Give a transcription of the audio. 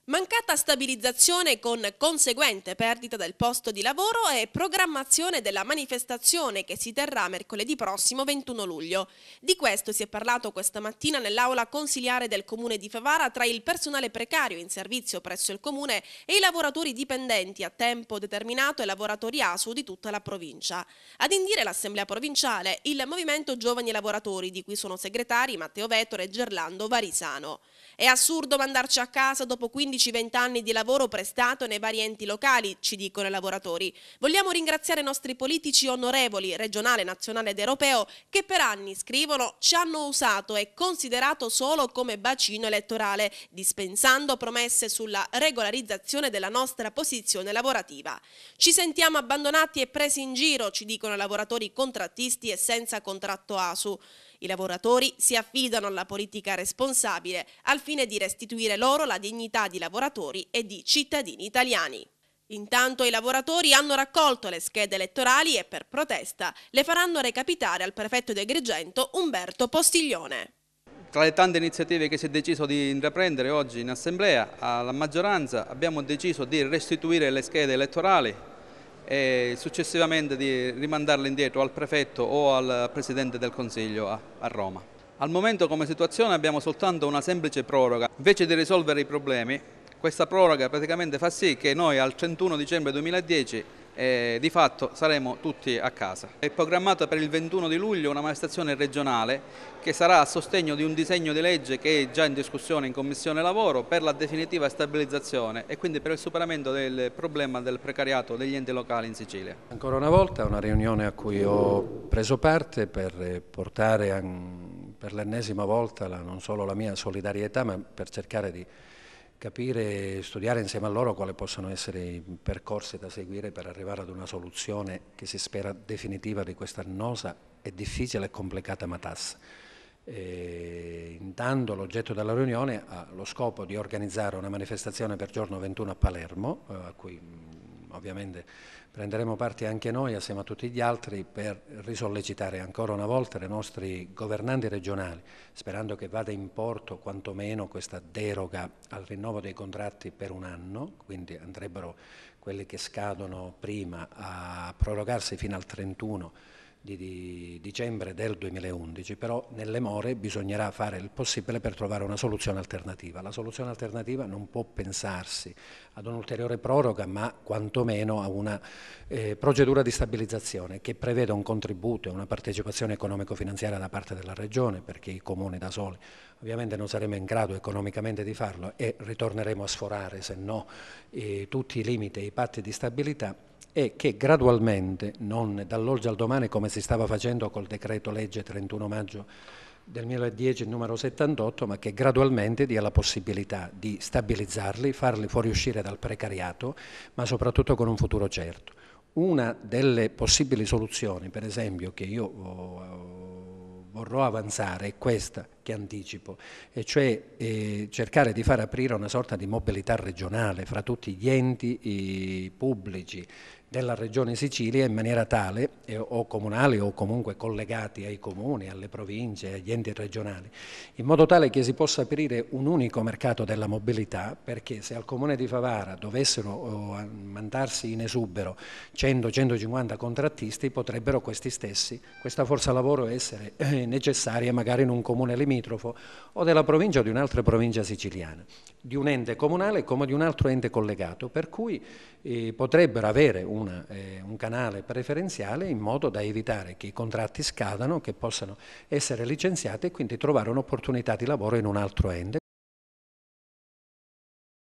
Mancata stabilizzazione con conseguente perdita del posto di lavoro e programmazione della manifestazione che si terrà mercoledì prossimo 21 luglio. Di questo si è parlato questa mattina nell'aula consiliare del comune di Favara tra il personale precario in servizio presso il comune e i lavoratori dipendenti a tempo determinato e lavoratori ASU di tutta la provincia. Ad indire l'assemblea provinciale il Movimento Giovani Lavoratori, di cui sono segretari Matteo Vetore e Gerlando Varisano. È assurdo mandarci a casa dopo 15-20 anni di lavoro prestato nei vari enti locali, ci dicono i lavoratori. Vogliamo ringraziare i nostri politici onorevoli, regionale, nazionale ed europeo, che per anni, scrivono, ci hanno usato e considerato solo come bacino elettorale, dispensando promesse sulla regolarizzazione della nostra posizione lavorativa. Ci sentiamo abbandonati e presi in giro, ci dicono i lavoratori contrattisti e senza contratto ASU. I lavoratori si affidano alla politica responsabile al fine di restituire loro la dignità di lavoratori e di cittadini italiani. Intanto i lavoratori hanno raccolto le schede elettorali e per protesta le faranno recapitare al prefetto di Agrigento Umberto Postiglione. Tra le tante iniziative che si è deciso di intraprendere oggi in assemblea, alla maggioranza abbiamo deciso di restituire le schede elettorali e successivamente di rimandarle indietro al prefetto o al Presidente del Consiglio a Roma. Al momento come situazione abbiamo soltanto una semplice proroga. Invece di risolvere i problemi, questa proroga praticamente fa sì che noi al 31 dicembre 2010 di fatto saremo tutti a casa. È programmata per il 21 di luglio una manifestazione regionale che sarà a sostegno di un disegno di legge che è già in discussione in Commissione Lavoro per la definitiva stabilizzazione e quindi per il superamento del problema del precariato degli enti locali in Sicilia. Ancora una volta una riunione a cui ho preso parte per portare per l'ennesima volta non solo la mia solidarietà, ma per cercare di capire e studiare insieme a loro quali possono essere i percorsi da seguire per arrivare ad una soluzione che si spera definitiva di questa annosa e difficile e complicata matassa. Intanto l'oggetto della riunione ha lo scopo di organizzare una manifestazione per giorno 21 a Palermo, a cui ovviamente prenderemo parte anche noi assieme a tutti gli altri per risollecitare ancora una volta i nostri governanti regionali, sperando che vada in porto quantomeno questa deroga al rinnovo dei contratti per un anno, quindi andrebbero quelli che scadono prima a prorogarsi fino al 31 di dicembre del 2011, però nelle more bisognerà fare il possibile per trovare una soluzione alternativa. La soluzione alternativa non può pensarsi ad un'ulteriore proroga, ma quantomeno a una procedura di stabilizzazione che preveda un contributo e una partecipazione economico-finanziaria da parte della Regione, perché i comuni da soli ovviamente non saremo in grado economicamente di farlo e ritorneremo a sforare, se no, tutti i limiti e i patti di stabilità, e che gradualmente, non dall'oggi al domani come si stava facendo col decreto legge 31 maggio del 2010 numero 78, ma che gradualmente dia la possibilità di stabilizzarli, farli fuoriuscire dal precariato, ma soprattutto con un futuro certo. Una delle possibili soluzioni, per esempio, che io vorrò avanzare è questa, che anticipo, e cioè cercare di far aprire una sorta di mobilità regionale fra tutti gli enti pubblici della Regione Sicilia in maniera tale, o comunali o comunque collegati ai comuni, alle province, agli enti regionali, in modo tale che si possa aprire un unico mercato della mobilità, perché se al Comune di Favara dovessero mandarsi in esubero 100-150 contrattisti, potrebbero questi stessi, questa forza lavoro essere necessaria magari in un comune limitrofo o della provincia o di un'altra provincia siciliana, di un ente comunale come di un altro ente collegato, per cui potrebbero avere un canale preferenziale in modo da evitare che i contratti scadano, che possano essere licenziati e quindi trovare un'opportunità di lavoro in un altro ente.